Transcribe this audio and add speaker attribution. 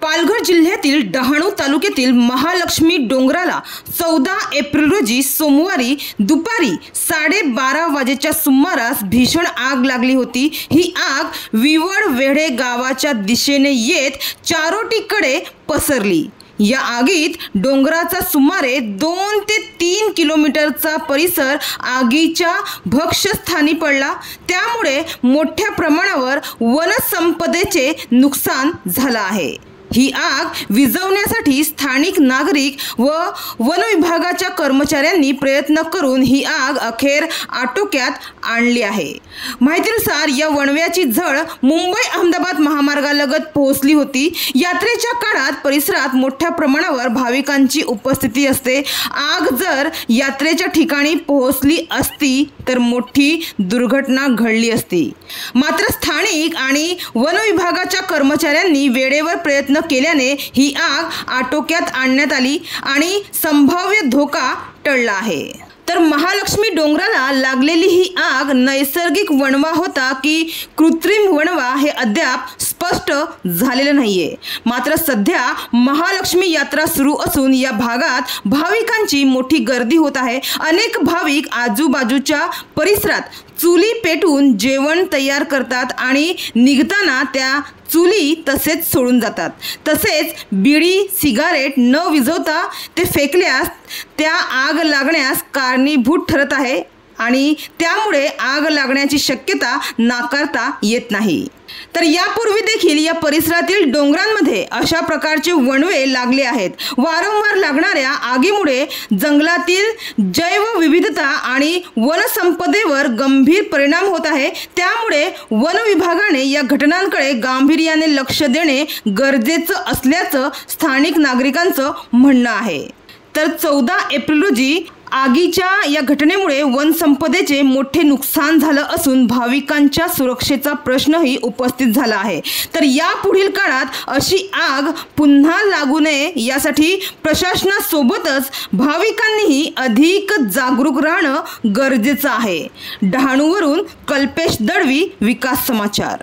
Speaker 1: पालघर जिल्ह्यातील डहाणू तालुक्यातील महालक्ष्मी डोंगराला 14 एप्रिल रोजी सोमवारी दुपारी 12:30 वाजेच्या सुमारास भीषण आग लागली होती। ही आग विवड वेढे गावाच्या दिशेने येत चारोटीकडे पसरली। या आगीत डोंगराचा सुमारे 2 ते 3 किलोमीटरचा परिसर आगीच्या भक्ष्यस्थानी पडला। त्यामुळे मोठ्या प्रमाणावर वनसंपदेचे नुकसान झालं आहे। ही आग विझवण्यासाठी स्थानिक नागरिक व वन विभागाच्या कर्मचाऱ्यांनी प्रयत्न करून ही आग अखेर आटोक्यात आणली आहे। माहितीनुसार या वणव्याची झळ मुंबई अहमदाबाद महामार्गालगत पोहोचली होती। यात्रेच्या काळात परिसरात मोठ्या प्रमाणावर भाविकांची उपस्थिती असते। आग जर यात्रेच्या ठिकाणी पोहोचली असती तर मोठी दुर्घटना घडली असती। मात्र स्थानिक आणि वन विभागाच्या कर्मचाऱ्यांनी वेळेवर प्रयत्न केल्याने ही आग आटोक्यात आणण्यात आली आणि संभाव्य धोका टळला आहे। तर महालक्ष्मी डोंगराला लागलेली ही आग नैसर्गिक वणवा होता की कृत्रिम वणवा हे अद्याप स्पष्ट झालेलं नाहीये। मात्र सध्या महालक्ष्मी यात्रा सुरू असून या भागात भाविकांची मोठी गर्दी होत आहे। अनेक भाविक आजूबाजूच्या परिसरात चुली पेटून जेवण तयार करतात आणि निघताना त्या चुली तसेच सोडून जातात। तसेच बिडी सिगारेट न विझवता ते फेकल्यास त्या आग लागण्यास कारणीभूत ठरत आहे आणि त्यामुळे आग लागण्याची शक्यता नाकारता येत नाही। तर यापूर्वी देखील या परिसरातील डोंगरांमध्ये अशा प्रकारचे वणवे लागले आहेत। वारंवार लागणाऱ्या आगीमुळे जंगलातील जैवविविधता आणि वनसंपदेवर गंभीर परिणाम होत आहे। त्यामुळे वन विभागाने या घटनांकडे गांभीर्याने लक्ष देणे गरजेचं असल्याचं स्थानिक नागरिकांचं म्हणणं आहे। तर 14 एप्रिल रोजी आगीच्या या घटनेमुळे वनसंपदेचे मोठे नुकसान झालं असून भाविकांच्या सुरक्षेचा प्रश्नही उपस्थित झाला आहे। तर यापुढील काळात अशी आग पुन्हा लागू नये यासाठी प्रशासनासोबतच भाविकांनीही अधिक जागरूक राहणं गरजेचं आहे। डहाणूवरून कल्पेश दळवी, विकास समाचार।